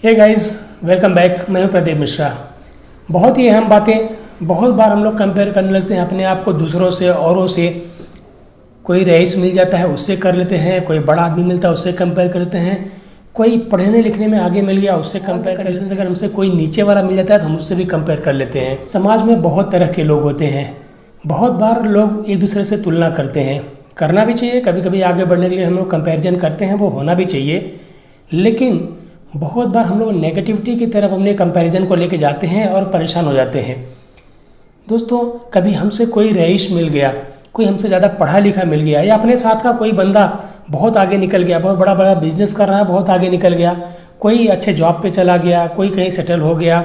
Hey guys, welcome back. मैं हूं प्रदीप मिश्रा। बहुत ही अहम बातें बहुत बार हम लोग कंपेयर करने लगते हैं अपने आप को दूसरों से, औरों से। कोई रईस मिल जाता है उससे कर लेते हैं, कोई बड़ा आदमी मिलता है उससे कंपेयर कर लेते हैं, कोई पढ़ने लिखने में आगे मिल गया उससे कंपेयर कर लेते हैं। अगर हमसे कोई नीचे वाला मिल जाता है तो हम उससे भी कंपेयर कर लेते हैं। समाज में बहुत तरह के लोग होते हैं। बहुत बार लोग एक दूसरे से तुलना करते हैं, करना भी चाहिए। कभी कभी आगे बढ़ने के लिए हम लोग कंपेरिजन करते हैं, वो होना भी चाहिए। लेकिन बहुत बार हम लोग नेगेटिविटी की तरफ अपने कंपैरिजन को लेके जाते हैं और परेशान हो जाते हैं। दोस्तों, कभी हमसे कोई रईस मिल गया, कोई हमसे ज़्यादा पढ़ा लिखा मिल गया, या अपने साथ का कोई बंदा बहुत आगे निकल गया, बहुत बड़ा बड़ा बिजनेस कर रहा है, बहुत आगे निकल गया, कोई अच्छे जॉब पे चला गया, कोई कहीं सेटल हो गया,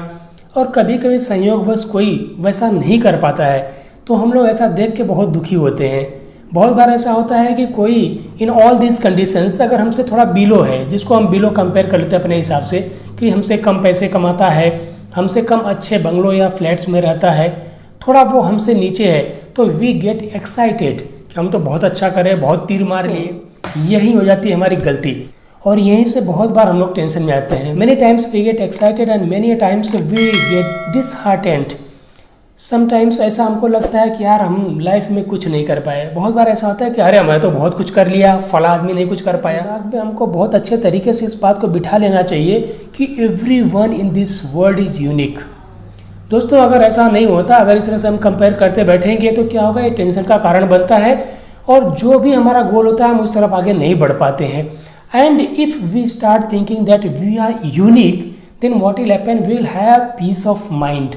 और कभी कभी संयोगवश कोई वैसा नहीं कर पाता है, तो हम लोग ऐसा देख के बहुत दुखी होते हैं। बहुत बार ऐसा होता है कि कोई इन ऑल दिस कंडीशंस अगर हमसे थोड़ा बिलो है, जिसको हम बिलो कंपेयर कर लेते हैं अपने हिसाब से, कि हमसे कम पैसे कमाता है, हमसे कम अच्छे बंगलों या फ्लैट्स में रहता है, थोड़ा वो हमसे नीचे है, तो वी गेट एक्साइटेड कि हम तो बहुत अच्छा करें, बहुत तीर मार लिए। यही हो जाती है हमारी गलती, और यहीं से बहुत बार हम लोग टेंशन में आते हैं। Many times we get excited and many times we get disheartened. Sometimes ऐसा हमको लगता है कि यार हम लाइफ में कुछ नहीं कर पाए। बहुत बार ऐसा होता है कि अरे मैं तो बहुत कुछ कर लिया, फला आदमी नहीं कुछ कर पाया। दिमाग में हमको बहुत अच्छे तरीके से इस बात को बिठा लेना चाहिए कि everyone in this world is unique. दोस्तों, अगर ऐसा नहीं होता, अगर इस तरह से हम कंपेयर करते बैठेंगे तो क्या होगा, ये टेंशन का कारण बनता है, और जो भी हमारा गोल होता है हम उस तरफ आगे नहीं बढ़ पाते हैं। And if we start thinking that we are unique, then what will happen, we will have peace of mind.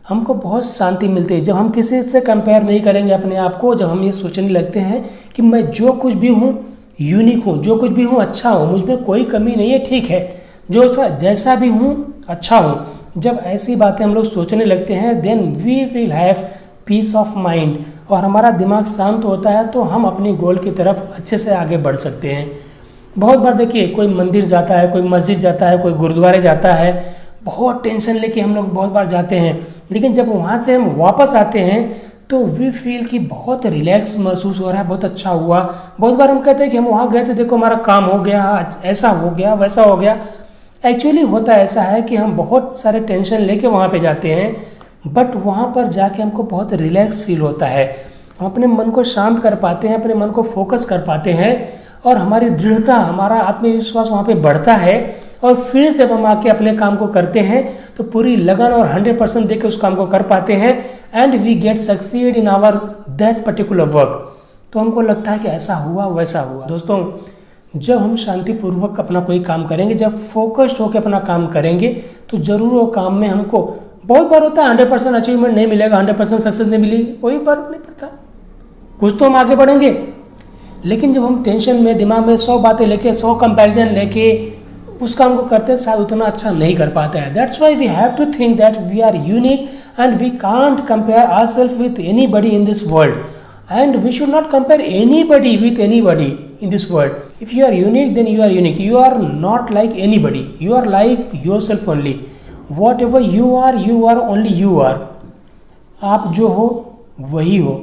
हमको बहुत शांति मिलती है जब हम किसी से कंपेयर नहीं करेंगे अपने आप को। जब हम ये सोचने लगते हैं कि मैं जो कुछ भी हूँ यूनिक हूँ, जो कुछ भी हूँ अच्छा हूँ, मुझ में कोई कमी नहीं है, ठीक है, जो जैसा भी हूँ अच्छा हूँ, जब ऐसी बातें हम लोग सोचने लगते हैं, then we will have peace of mind, और हमारा दिमाग शांत होता है तो हम अपनी गोल की तरफ अच्छे से आगे बढ़ सकते हैं। बहुत बार देखिए, कोई मंदिर जाता है, कोई मस्जिद जाता है, कोई गुरुद्वारे जाता है, बहुत टेंशन लेके हम लोग बहुत बार जाते हैं, लेकिन जब वहाँ से हम वापस आते हैं तो वी फील कि बहुत रिलैक्स महसूस हो रहा है, बहुत अच्छा हुआ। बहुत बार हम कहते हैं कि हम वहाँ गए थे, देखो हमारा काम हो गया, ऐसा हो गया, वैसा हो गया। एक्चुअली होता ऐसा है कि हम बहुत सारे टेंशन लेके वहाँ पे जाते हैं, बट वहाँ पर जाके हमको बहुत रिलैक्स फील होता है। हम अपने मन को शांत कर पाते हैं, अपने मन को फोकस कर पाते हैं, और हमारी दृढ़ता, हमारा आत्मविश्वास वहाँ पे बढ़ता है। और फिर जब हम आके अपने काम को करते हैं तो पूरी लगन और 100% देके उस काम को कर पाते हैं, and we get succeed in our that particular work. तो हमको लगता है कि ऐसा हुआ वैसा हुआ। दोस्तों, जब हम शांतिपूर्वक अपना कोई काम करेंगे, जब फोकस्ड होकर अपना काम करेंगे, तो ज़रूर वो काम में हमको, बहुत बार होता है 100% अचीवमेंट नहीं मिलेगा, 100% सक्सेस नहीं मिलेगी, कोई फर्क नहीं पड़ता, कुछ तो हम आगे बढ़ेंगे। लेकिन जब हम टेंशन में, दिमाग में 100 बातें लेके, 100 कंपेरिजन लेके उस काम को करते हैं, शायद उतना अच्छा नहीं कर पाते हैं। That's why we have to think that we are unique and we can't compare ourselves with anybody in this world, and we should not compare anybody with anybody in this world. If you are unique, then you are unique, you are not like anybody, you are like yourself only. Whatever you are only you are. आप जो हो वही हो,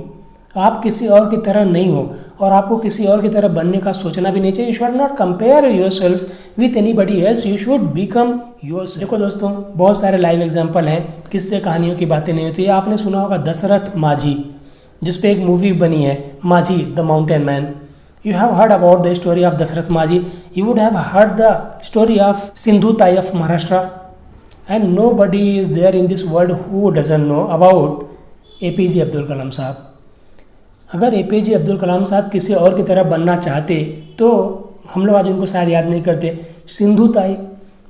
आप किसी और की तरह नहीं हो, और आपको किसी और की तरह बनने का सोचना भी नहीं चाहिए। You should not compare yourself with anybody else, you should become yourself. देखो दोस्तों, बहुत सारे लाइव एग्जांपल हैं, किससे कहानियों की बातें नहीं होती। आपने सुना होगा दशरथ माझी, जिसपे एक मूवी बनी है, Majhi the mountain man. You have heard about the story of Dashrath Majhi, you would have heard the story of Sindhu Tai of Maharashtra, and nobody is there in this world who doesn't know about APJ Abdul Kalam Sahab. अगर APJ Abdul Kalam साहब किसी और की तरह बनना चाहते तो हम लोग आज उनको शायद याद नहीं करते। सिंधु ताई,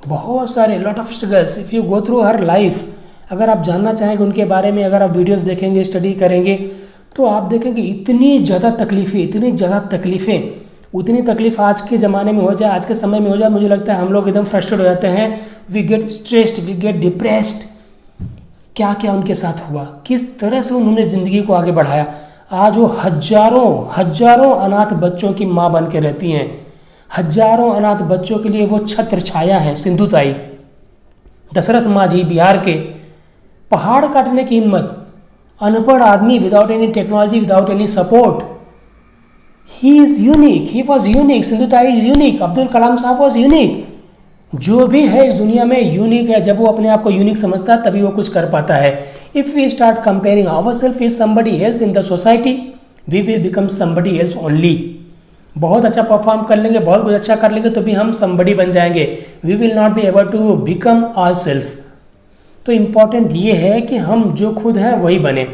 बहुत सारे lot of struggles, if you go through her life, अगर आप जानना चाहेंगे उनके बारे में, अगर आप वीडियोस देखेंगे, स्टडी करेंगे, तो आप देखेंगे इतनी ज़्यादा तकलीफ़ें, उतनी तकलीफ आज के ज़माने में हो जाए, आज के समय में हो जाए, मुझे लगता है हम लोग एकदम फ्रस्ट्रेट हो जाते हैं। We get stressed, we get depressed. क्या क्या उनके साथ हुआ, किस तरह से उन्होंने ज़िंदगी को आगे बढ़ाया। आज वो हजारों अनाथ बच्चों की माँ बन के रहती हैं, हजारों अनाथ बच्चों के लिए वो छत्र छाया है। सिंधु ताई, दशरथ माझी बिहार के, पहाड़ काटने की हिम्मत, अनपढ़ आदमी, without any technology, without any support, he is unique, he was unique. Sindhu ताई इज यूनिक, अब्दुल कलाम साहब वॉज यूनिक। जो भी है इस दुनिया में यूनिक है। जब वो अपने आप को यूनिक समझता है तभी वो कुछ कर पाता है। If we start comparing our self with somebody else in the society, we will become somebody else only. बहुत अच्छा परफॉर्म कर लेंगे, बहुत कुछ अच्छा कर लेंगे तो भी हम समबडी बन जाएंगे। We will not be able to become our self. तो इम्पॉर्टेंट ये है कि हम जो खुद हैं वही बने।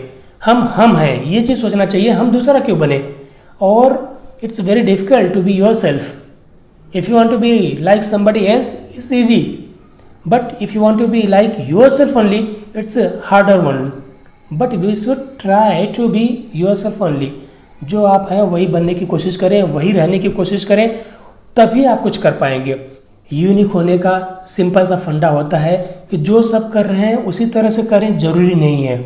हम हैं, ये चीज़ सोचना चाहिए, हम दूसरा क्यों बने। और it's very difficult to be your self. If you want to be like somebody else, it's easy. But if you want to be like yourself only, it's a harder one. But we should try to be yourself only. जो आप हैं वही बनने की कोशिश करें, वही रहने की कोशिश करें, तभी आप कुछ कर पाएंगे। यूनिक होने का सिंपल सा फंडा होता है कि जो सब कर रहे हैं उसी तरह से करें, ज़रूरी नहीं है।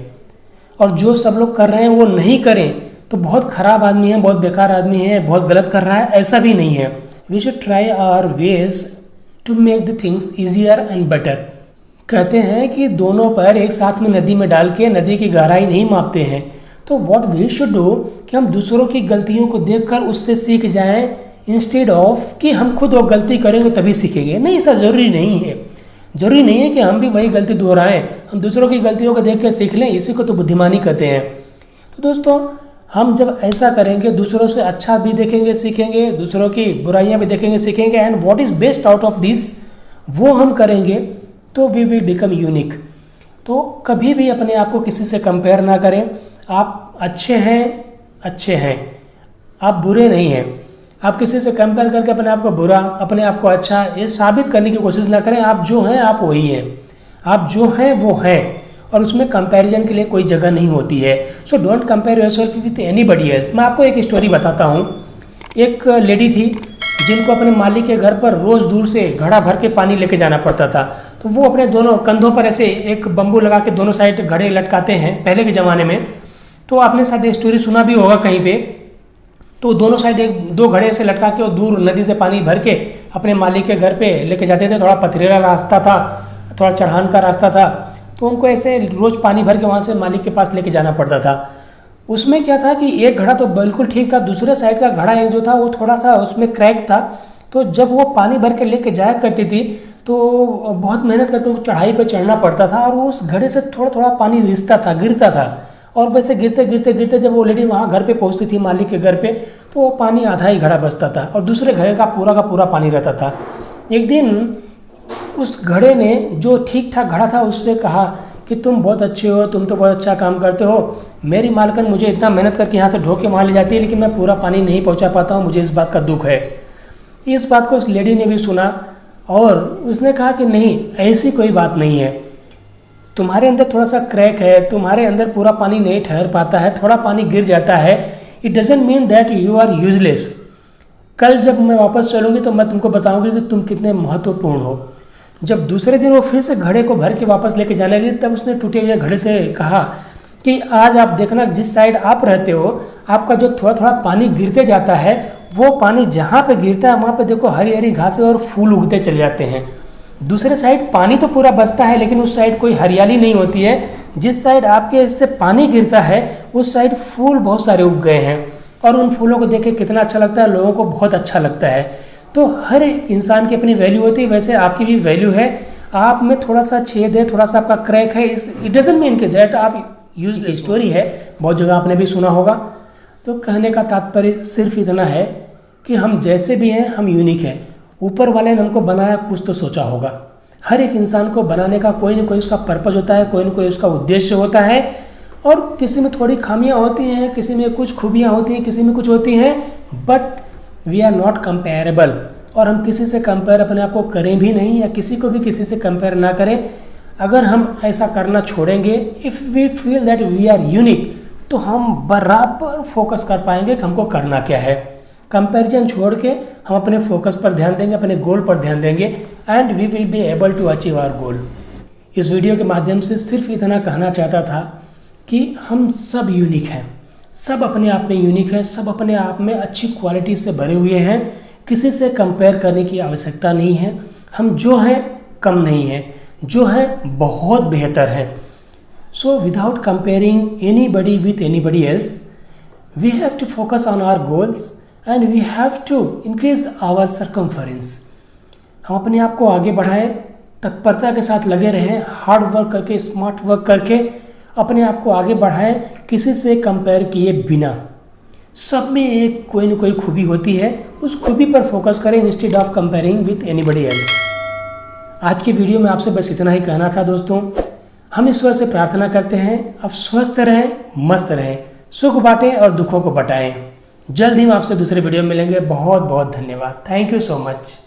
और जो सब लोग कर रहे हैं वो नहीं करें तो बहुत ख़राब आदमी है, बहुत बेकार आदमी है, बहुत गलत कर रहा है, ऐसा भी नहीं है। We should try our ways to make the things easier and better. कहते हैं कि दोनों पैर एक साथ में नदी में डाल के नदी की गहराई नहीं मापते हैं। तो what we should do कि हम दूसरों की गलतियों को देखकर उससे सीख जाएं, इंस्टेड ऑफ कि हम खुद वो गलती करेंगे तभी सीखेंगे। नहीं, ऐसा ज़रूरी नहीं है। ज़रूरी नहीं है कि हम भी वही गलती दोहराएं, हम दूसरों की गलतियों को देख कर सीख लें, इसी को तो बुद्धिमानी कहते हैं। तो दोस्तों, हम जब ऐसा करेंगे दूसरों से अच्छा भी देखेंगे सीखेंगे, दूसरों की बुराइयां भी देखेंगे सीखेंगे, and what is best out of this वो हम करेंगे तो वी विल बिकम यूनिक। तो कभी भी अपने आप को किसी से कंपेयर ना करें। आप अच्छे हैं, आप बुरे नहीं हैं। आप किसी से कंपेयर करके अपने आप को बुरा, अपने आप को अच्छा, ये साबित करने की कोशिश ना करें। आप जो हैं आप वही हैं, आप जो हैं वो हैं, और उसमें कंपैरिजन के लिए कोई जगह नहीं होती है। So don't compare yourself with anybody else. मैं आपको एक स्टोरी बताता हूँ। एक लेडी थी जिनको अपने मालिक के घर पर रोज़ दूर से घड़ा भर के पानी लेके जाना पड़ता था। तो वो अपने दोनों कंधों पर ऐसे एक बम्बू लगा के दोनों साइड घड़े लटकाते हैं पहले के ज़माने में। तो आपने शायद ये स्टोरी सुना भी होगा कहीं पे। तो दोनों साइड एक दो घड़े से लटका के और दूर नदी से पानी भर के अपने मालिक के घर पे लेके जाते थे। थोड़ा पथरीला रास्ता था, थोड़ा चढ़ान का रास्ता था, तो उनको ऐसे रोज़ पानी भर के वहाँ से मालिक के पास लेके जाना पड़ता था। उसमें क्या था कि एक घड़ा तो बिल्कुल ठीक था, दूसरे साइड का घड़ा एक जो था वो थोड़ा सा उसमें क्रैक था। तो जब वो पानी भर के लेके जाया करती थी तो बहुत मेहनत करके उनको चढ़ाई पर चढ़ना पड़ता था, और वो उस घड़े से थोड़ा थोड़ा पानी रिसता था, गिरता था। और वैसे गिरते गिरते गिरते जब वो लेडी वहाँ घर पे पहुँचती थी मालिक के घर पे, तो वो पानी आधा ही घड़ा बचता था और दूसरे घड़े का पूरा पानी रहता था। एक दिन उस घड़े ने, जो ठीक ठाक घड़ा था, उससे कहा कि तुम बहुत अच्छे हो, तुम तो बहुत अच्छा काम करते हो, मेरी मालकिन मुझे इतना मेहनत करके यहाँ से ढो के वहाँ ले जाती है, लेकिन मैं पूरा पानी नहीं पहुँचा पाता हूँ, मुझे इस बात का दुख है। इस बात को उस लेडी ने भी सुना और उसने कहा कि नहीं, ऐसी कोई बात नहीं है, तुम्हारे अंदर थोड़ा सा क्रैक है, तुम्हारे अंदर पूरा पानी नहीं ठहर पाता है, थोड़ा पानी गिर जाता है, it doesn't mean that you are useless. कल जब मैं वापस चलूँगी तो मैं तुमको बताऊँगी कि तुम कितने महत्वपूर्ण हो। जब दूसरे दिन वो फिर से घड़े को भर के वापस लेके जाने लगी, तब उसने टूटे हुए घड़े से कहा कि आज आप देखना, जिस साइड आप रहते हो आपका जो थोड़ा थोड़ा पानी गिरते जाता है, वो पानी जहाँ पे गिरता है वहाँ पे देखो हरी हरी घासें और फूल उगते चले जाते हैं। दूसरे साइड पानी तो पूरा बचता है लेकिन उस साइड कोई हरियाली नहीं होती है। जिस साइड आपके इससे पानी गिरता है उस साइड फूल बहुत सारे उग गए हैं, और उन फूलों को देख के कितना अच्छा लगता है, लोगों को बहुत अच्छा लगता है। तो हर एक इंसान की अपनी वैल्यू होती है, वैसे आपकी भी वैल्यू है। आप में थोड़ा सा छेद है, थोड़ा सा आपका क्रैक है, इट डजंट मीन कि दैट आप यूजलेस। स्टोरी है, बहुत जगह आपने भी सुना होगा। तो कहने का तात्पर्य सिर्फ इतना है कि हम जैसे भी हैं हम यूनिक हैं। ऊपर वाले ने हमको बनाया, कुछ तो सोचा होगा। हर एक इंसान को बनाने का कोई ना कोई उसका पर्पज होता है, कोई ना कोई उसका उद्देश्य होता है, और किसी में थोड़ी खामियां होती हैं, किसी में कुछ खूबियां होती हैं, किसी में कुछ होती हैं, but we are not comparable. और हम किसी से कंपेयर अपने आप को करें भी नहीं, या किसी को भी किसी से कंपेयर ना करें। अगर हम ऐसा करना छोड़ेंगे, if we feel that we are unique, तो हम बराबर फोकस कर पाएंगे कि हमको करना क्या है। कंपैरिजन छोड़ के हम अपने फोकस पर ध्यान देंगे, अपने गोल पर ध्यान देंगे, and we will be able to achieve our goal. इस वीडियो के माध्यम से सिर्फ इतना कहना चाहता था कि हम सब यूनिक हैं, सब अपने आप में यूनिक है, सब अपने आप में अच्छी क्वालिटी से भरे हुए हैं। किसी से कंपेयर करने की आवश्यकता नहीं है। हम जो हैं कम नहीं है, जो है बहुत बेहतर है। So without comparing anybody with anybody else, we have to focus on our goals and we have to increase our circumference. हम अपने आप को आगे बढ़ाएं, तत्परता के साथ लगे रहें, हार्ड वर्क करके, स्मार्ट वर्क करके अपने आप को आगे बढ़ाएं, किसी से कंपेयर किए बिना। सब में एक कोई न कोई खूबी होती है, उस खूबी पर फोकस करें instead of comparing with anybody else. आज की वीडियो में आपसे बस इतना ही कहना था दोस्तों। हम ईश्वर से प्रार्थना करते हैं आप स्वस्थ रहें, मस्त रहें, सुख बांटें और दुखों को बटाएं। जल्द ही हम आपसे दूसरे वीडियो में मिलेंगे। बहुत बहुत धन्यवाद। Thank you so much.